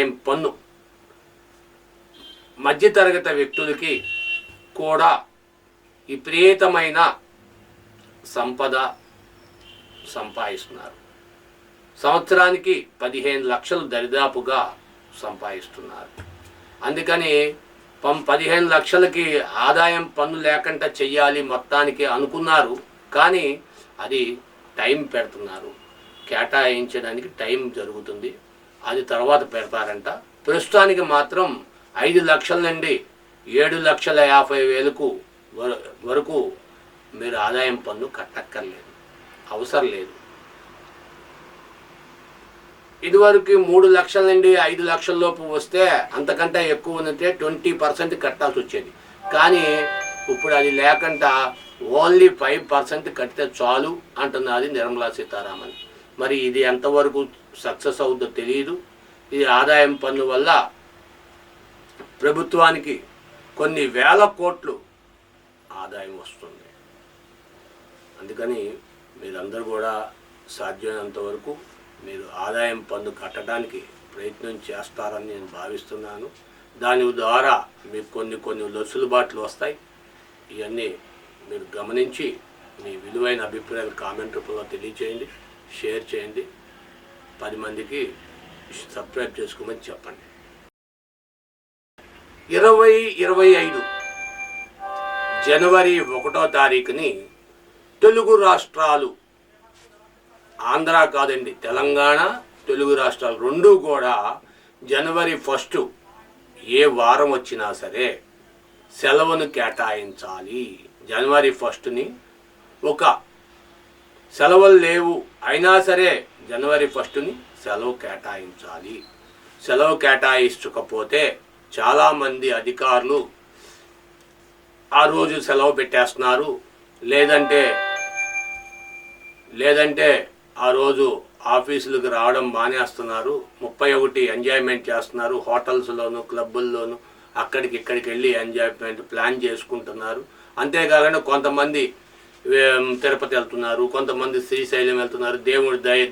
ఆదాయం పన్ను మధ్యతరగతి వ్యక్తులకి కూడా విపరీతమైన సంపద సంపాదిస్తున్నారు. సంవత్సరానికి 15 లక్షలు దరిదాపుగా సంపాదిస్తున్నారు. అందుకని 15 లక్షలకి ఆదాయం పన్ను లేకుండా చెయ్యాలి మొత్తానికి అనుకున్నారు. కానీ అది టైం పెడుతున్నారు, కేటాయించడానికి టైం జరుగుతుంది, అది తర్వాత పెడతారంట. ప్రస్తుతానికి మాత్రం 5 లక్షల నుండి 7,50,000 వరకు మీరు ఆదాయం పన్ను కట్టక్కర్లేదు, అవసరం లేదు. ఇదివరకు 3 లక్షల నుండి 5 లక్షల లోపు వస్తే అంతకంటే ఎక్కువ ఉంటే 20% కట్టాల్సి వచ్చేది. కానీ ఇప్పుడు అది లేకుండా ఓన్లీ 5% కడితే చాలు అంటున్నది నిర్మలా సీతారామన్. మరి ఇది ఎంతవరకు సక్సెస్ అవుతుందో తెలియదు. ఇది ఆదాయం పన్ను వల్ల ప్రభుత్వానికి కొన్ని వేల కోట్లు ఆదాయం వస్తుంది. అందుకని మీరందరూ కూడా సాధ్యమైనంత వరకు మీరు ఆదాయం పన్ను కట్టడానికి ప్రయత్నం చేస్తారని నేను భావిస్తున్నాను. దాని ద్వారా మీకు కొన్ని లొసులుబాట్లు వస్తాయి. ఇవన్నీ మీరు గమనించి మీ విలువైన అభిప్రాయాలు కామెంట్ రూపంలో తెలియచేయండి, షేర్ చేయండి, 10 మందికి సబ్స్క్రైబ్ చేసుకోమని చెప్పండి. 2025 జనవరి 1వ తారీఖుని తెలుగు రాష్ట్రాలు, ఆంధ్ర కాదండి, తెలంగాణ, తెలుగు రాష్ట్రాలు రెండూ కూడా జనవరి 1 ఏ వారం వచ్చినా సరే సెలవును కేటాయించాలి. జనవరి 1ని ఒక సెలవులు లేవు అయినా సరే జనవరి 1ని సెలవు కేటాయించాలి. సెలవు కేటాయించకపోతే చాలామంది అధికారులు ఆ రోజు సెలవు పెట్టేస్తున్నారు, లేదంటే ఆ రోజు ఆఫీసులకు రావడం మానేస్తున్నారు. 31 ఎంజాయ్మెంట్ చేస్తున్నారు, హోటల్స్లోను క్లబ్బుల్లోను అక్కడికి ఇక్కడికి వెళ్ళి ఎంజాయ్మెంట్ ప్లాన్ చేసుకుంటున్నారు. అంతేకాకుండా కొంతమంది తిరుపతి వెళ్తున్నారు, కొంతమంది శ్రీశైలం వెళ్తున్నారు,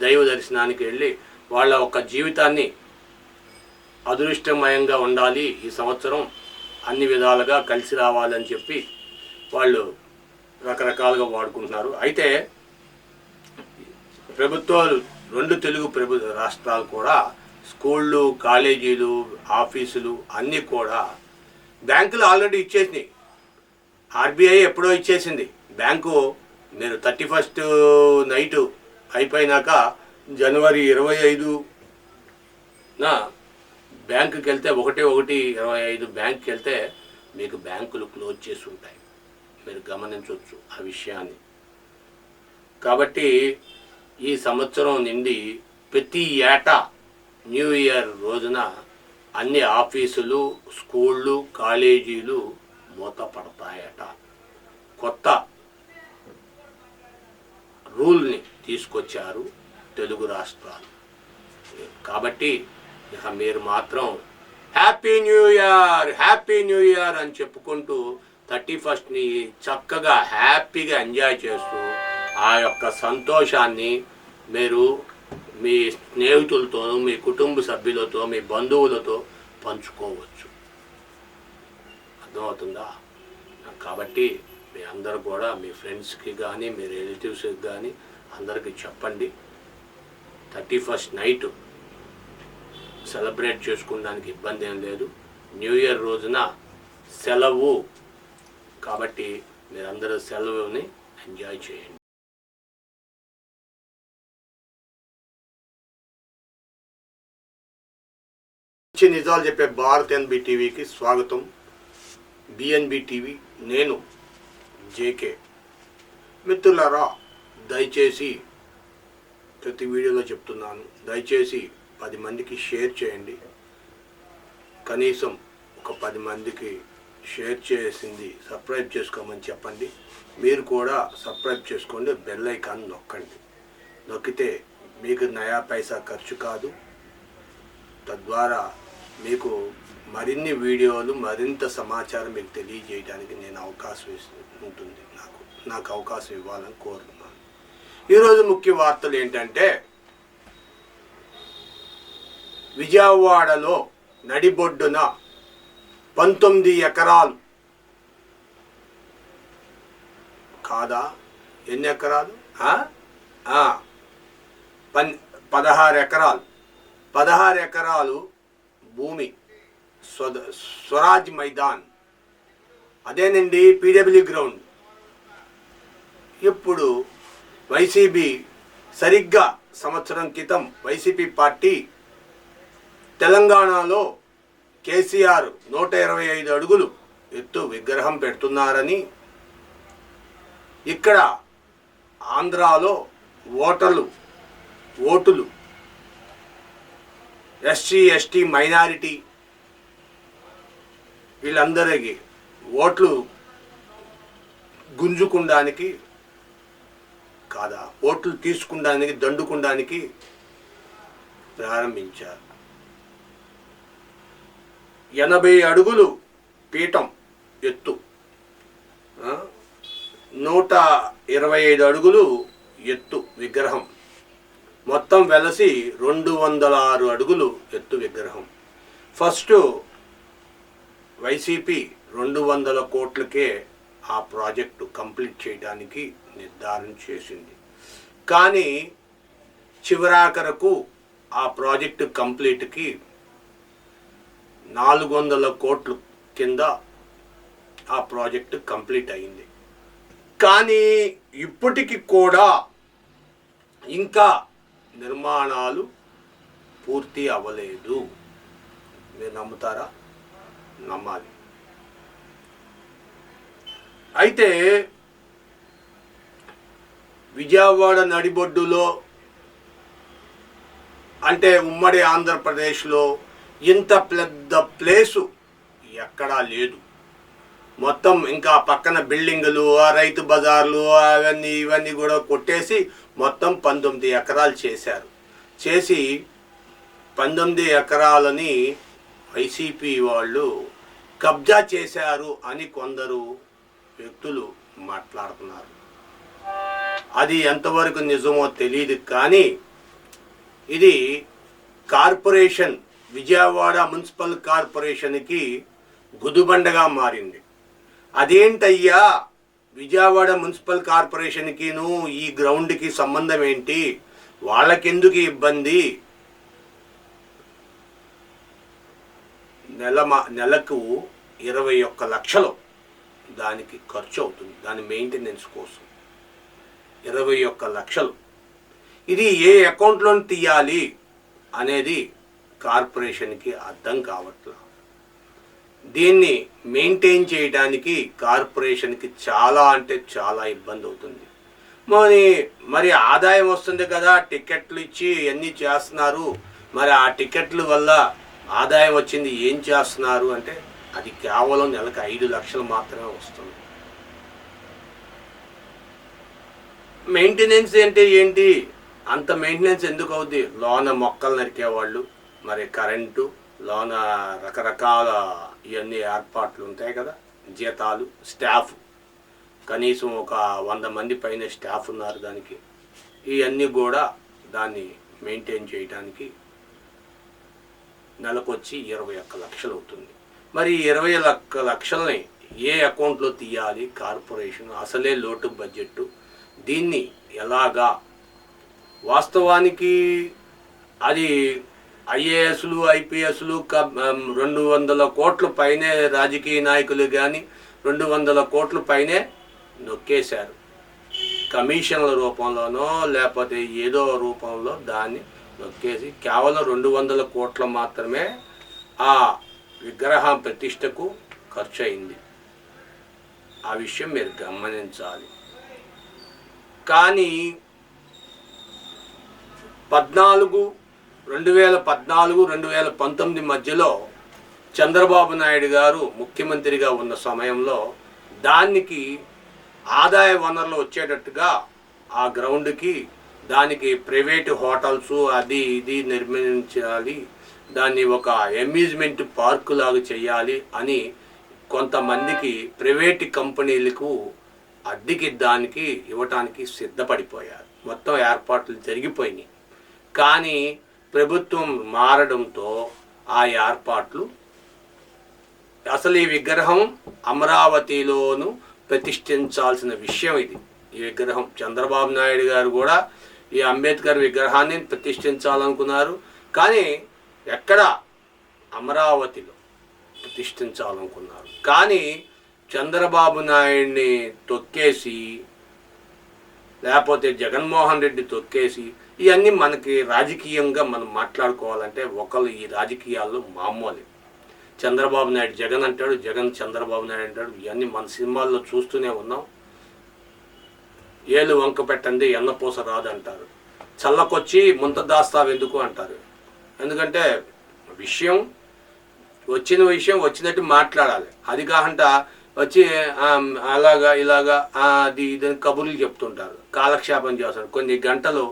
దైవ దర్శనానికి వెళ్ళి వాళ్ళ ఒక జీవితాన్ని అదృష్టమయంగా ఉండాలి, ఈ సంవత్సరం అన్ని విధాలుగా కలిసి రావాలని చెప్పి వాళ్ళు రకరకాలుగా వాడుకుంటున్నారు. అయితే ప్రభుత్వాలు, 2 తెలుగు రాష్ట్రాలు కూడా స్కూళ్ళు, కాలేజీలు, ఆఫీసులు అన్నీ కూడా బ్యాంకులు ఆల్రెడీ ఇచ్చేసినాయి. ఆర్బీఐ ఎప్పుడో ఇచ్చేసింది. బ్యాంకు మీరు 31st నైటు అయిపోయినాక జనవరి 25న బ్యాంకుకి వెళ్తే 1/1/25 బ్యాంకుకి వెళ్తే మీకు బ్యాంకులు క్లోజ్ చేసి ఉంటాయి. మీరు గమనించవచ్చు ఆ విషయాన్ని. కాబట్టి ఈ సంవత్సరం నుండి ప్రతి ఏటా న్యూ ఇయర్ రోజున అన్ని ఆఫీసులు, స్కూళ్ళు, కాలేజీలు మూతపడతాయట. కొత్త రూల్ని తీసుకొచ్చారు తెలుగు రాష్ట్రాలు. కాబట్టి ఇక మీరు మాత్రం హ్యాపీ న్యూ ఇయర్ అని చెప్పుకుంటూ 31స్ట్ని చక్కగా హ్యాపీగా ఎంజాయ్ చేస్తూ ఆ యొక్క సంతోషాన్ని మీరు మీ స్నేహితులతో, మీ కుటుంబ సభ్యులతో, మీ బంధువులతో పంచుకోవచ్చు. అర్థమవుతుందా? కాబట్టి మీ అందరూ కూడా మీ ఫ్రెండ్స్కి కానీ మీ రిలేటివ్స్కి కానీ అందరికీ చెప్పండి. 31st నైట్ సెలబ్రేట్ చేసుకోవడానికి ఇబ్బంది ఏం లేదు. న్యూ ఇయర్ రోజున సెలవు కాబట్టి మీరందరూ సెలవుని ఎంజాయ్ చేయండి. నిజాలు చెప్పే భారత్ ఎన్బి టీవీకి స్వాగతం. బిఎన్బి టీవీ, నేను జేకే. మిత్రులారా, దయచేసి ప్రతి వీడియోలో చెప్తున్నాను, దయచేసి 10 మందికి షేర్ చేయండి. కనీసం ఒక 10 మందికి షేర్ చేసింది సబ్స్క్రైబ్ చేసుకోమని చెప్పండి. మీరు కూడా సబ్స్క్రైబ్ చేసుకోండి, బెల్ ఐకాన్ నొక్కండి. నొక్కితే మీకు నయా పైసా ఖర్చు కాదు. తద్వారా మీకు మరిన్ని వీడియోలు, మరింత సమాచారం మీకు తెలియజేయడానికి నేను అవకాశం ఉంటుంది, నాకు అవకాశం ఇవ్వాలని కోరుతున్నాను. ఈరోజు ముఖ్య వార్తలు ఏంటంటే, విజయవాడలో నడిబొడ్డున 19 ఎకరాలు కాదా? ఎన్ని ఎకరాలు? 16 ఎకరాలు. 16 ఎకరాలు భూమి స్వరాజ్ మైదాన్, అదేనండి పీడబ్ల్యూ గ్రౌండ్. ఇప్పుడు వైసీపీ సరిగ్గా సంవత్సరం క్రితం వైసీపీ పార్టీ తెలంగాణలో కేసీఆర్ 125 అడుగులు ఎత్తు విగ్రహం పెడుతున్నారని, ఇక్కడ ఆంధ్రాలో ఓటులు ఎస్సీ ఎస్టీ మైనారిటీ వీళ్ళందరికీ ఓట్లు గుంజుకుండానికి కాదా, ఓట్లు తీసుకుండానికి దండుకుండానికి ప్రారంభించారు. 80 అడుగులు పీఠం ఎత్తు, 125 అడుగులు ఎత్తు విగ్రహం, మొత్తం వెలసి 206 అడుగులు ఎత్తు విగ్రహం. ఫస్ట్ వైసీపీ 200 కోట్లకే ఆ ప్రాజెక్టు కంప్లీట్ చేయడానికి నిర్ధారణ చేసింది. కానీ చివరాఖరకు ఆ ప్రాజెక్టు కంప్లీట్కి 400 కోట్ల కింద ఆ ప్రాజెక్టు కంప్లీట్ అయింది. కానీ ఇప్పటికి కూడా ఇంకా నిర్మాణాలు పూర్తి అవ్వలేదు. మీరు నమ్ముతారా? నమ్మాలి. అయితే విజయవాడ నడిబొడ్డులో అంటే ఉమ్మడి ఆంధ్రప్రదేశ్లో ఇంత పెద్ద ప్లేసు ఎక్కడా లేదు. మొత్తం ఇంకా పక్కన బిల్డింగులు, ఆ రైతు బజార్లు ఇవన్నీ కూడా కొట్టేసి మొత్తం 19 ఎకరాలు చేశారు. చేసి 19 ఎకరాలని వైసీపీ వాళ్ళు కబ్జా చేశారు అని కొందరు వ్యక్తులు మాట్లాడుతున్నారు. అది ఎంతవరకు నిజమో తెలియదు. కానీ ఇది కార్పొరేషన్, విజయవాడ మున్సిపల్ కార్పొరేషన్కి గుదిబండగా మారింది. అదేంటయ్యా, విజయవాడ మున్సిపల్ కార్పొరేషన్కిను ఈ గ్రౌండ్కి సంబంధం ఏంటి, వాళ్ళకెందుకు ఇబ్బంది? నెలకు 21 లక్షలు దానికి ఖర్చు అవుతుంది, దాని మెయింటెనెన్స్ కోసం 21 లక్షలు. ఇది ఏ అకౌంట్లో తీయాలి అనేది కార్పొరేషన్కి అర్థం కావట్లేదు. దీన్ని మెయింటైన్ చేయడానికి కార్పొరేషన్కి చాలా అంటే చాలా ఇబ్బంది అవుతుంది. మరి ఆదాయం వస్తుంది కదా, టికెట్లు ఇచ్చి అన్నీ చేస్తున్నారు. మరి ఆ టికెట్ల వల్ల ఆదాయం వచ్చింది ఏం చేస్తున్నారు అంటే అది కేవలం నెలకు 5 లక్షలు మాత్రమే వస్తుంది. మెయింటెనెన్స్ అంటే ఏంటి? అంత మెయింటెనెన్స్ ఎందుకు అవుద్ది? లోన మొక్కలు నరికేవాళ్ళు, మరి కరెంటు, లోన రకరకాల ఇవన్నీ ఏర్పాట్లు ఉంటాయి కదా, జీతాలు, స్టాఫ్, కనీసం ఒక 100 మంది పైన స్టాఫ్ ఉన్నారు దానికి. ఇవన్నీ కూడా దాన్ని మెయింటైన్ చేయడానికి నెలకొచ్చి 21 లక్షలు అవుతుంది. మరి 21 లక్షలని ఏ అకౌంట్లో తీయాలి కార్పొరేషన్? అసలే లోటు బడ్జెట్. దీన్ని ఎలాగా? వాస్తవానికి అది ఐఏఎస్లు, ఐపీఎస్లు 200 కోట్ల పైనే రాజకీయ నాయకులు కానీ 200 కోట్ల పైనే నొక్కేశారు. కమిషన్ల రూపంలోనో లేకపోతే ఏదో రూపంలో దాన్ని నొక్కేసి కేవలం 200 కోట్ల మాత్రమే ఆ విగ్రహం ప్రతిష్టకు ఖర్చు అయింది. ఆ విషయం మీరు గమనించాలి. కానీ 2014-2019 మధ్యలో చంద్రబాబు నాయుడు గారు ముఖ్యమంత్రిగా ఉన్న సమయంలో దానికి ఆదాయ వనరులు వచ్చేటట్టుగా ఆ గ్రౌండ్కి దానికి ప్రైవేటు హోటల్స్ అది ఇది నిర్మించాలి, దాన్ని ఒక అమ్యూజ్మెంట్ పార్కు లాగా చేయాలి అని కొంతమందికి ప్రైవేట్ కంపెనీలకు అద్దెకి దానికి ఇవ్వటానికి సిద్ధపడిపోయారు. మొత్తం ఏర్పాట్లు జరిగిపోయినాయి. కానీ ప్రభుత్వం మారడంతో ఆ ఏర్పాట్లు, అసలు ఈ విగ్రహం అమరావతిలోను ప్రతిష్ఠించాల్సిన విషయం ఇది. ఈ విగ్రహం చంద్రబాబు నాయుడు గారు కూడా ఈ అంబేద్కర్ విగ్రహాన్ని ప్రతిష్ఠించాలనుకున్నారు, కానీ ఎక్కడ అమరావతిలో ప్రతిష్ఠించాలనుకున్నారు. కానీ చంద్రబాబు నాయుడిని తొక్కేసి, లేకపోతే జగన్మోహన్ రెడ్డి తొక్కేసి, ఇవన్నీ మనకి రాజకీయంగా మనం మాట్లాడుకోవాలంటే ఒకళ్ళు ఈ రాజకీయాల్లో మామూలు. చంద్రబాబు నాయుడు జగన్ అంటాడు, జగన్ చంద్రబాబు నాయుడు అంటాడు. ఇవన్నీ మన సినిమాల్లో చూస్తూనే ఉన్నాం. ఏలు వంక పెట్టండి ఎన్నపూస రాదు అంటారు. చల్లకొచ్చి ముంత దాస్తావు ఎందుకు అంటారు. ఎందుకంటే వచ్చిన విషయం వచ్చినట్టు మాట్లాడాలి. అది కాకుండా వచ్చి అలాగా ఇలాగా అది ఇదని కబుర్లు చెప్తుంటారు, కాలక్షేపం చేస్తారు, కొన్ని గంటలు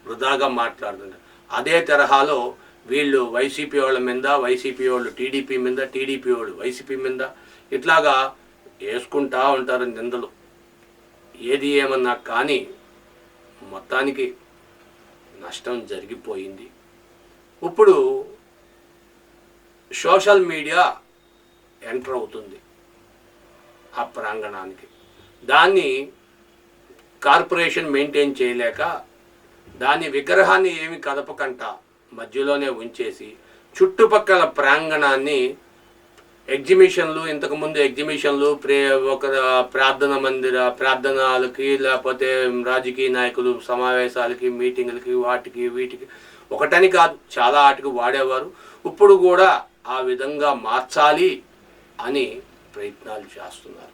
వృధాగా మాట్లాడుతుంటారు. అదే తరహాలో వీళ్ళు వైసీపీ వాళ్ళ మీద, వైసీపీ వాళ్ళు టీడీపీ మీద, టీడీపీ వాళ్ళు వైసీపీ మీద ఇట్లాగా వేసుకుంటా ఉంటారు నిందలు. ఏది ఏమన్నా కానీ మొత్తానికి నష్టం జరిగిపోయింది. ఇప్పుడు సోషల్ మీడియా ఎంటర్ అవుతుంది ఆ ప్రాంగణానికి. దాన్ని కార్పొరేషన్ మెయింటైన్ చేయలేక దాని విగ్రహాన్ని ఏమి కదపకంట మధ్యలోనే ఉంచేసి చుట్టుపక్కల ప్రాంగణాన్ని ఎగ్జిబిషన్లు, ఇంతకుముందు ఎగ్జిబిషన్లు, ఒక ప్రార్థనలకి, లేకపోతే రాజకీయ నాయకులు సమావేశాలకి, మీటింగులకి, వాటికి వీటికి ఒకటని కాదు చాలా ఆటకు వాడేవారు. ఇప్పుడు కూడా ఆ విధంగా మార్చాలి అని ప్రయత్నాలు చేస్తున్నారు.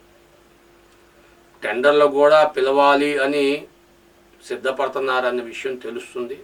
టెండర్లు కూడా పిలవాలి అని సిద్ధపడుతున్నారన్న విషయం తెలుస్తుంది.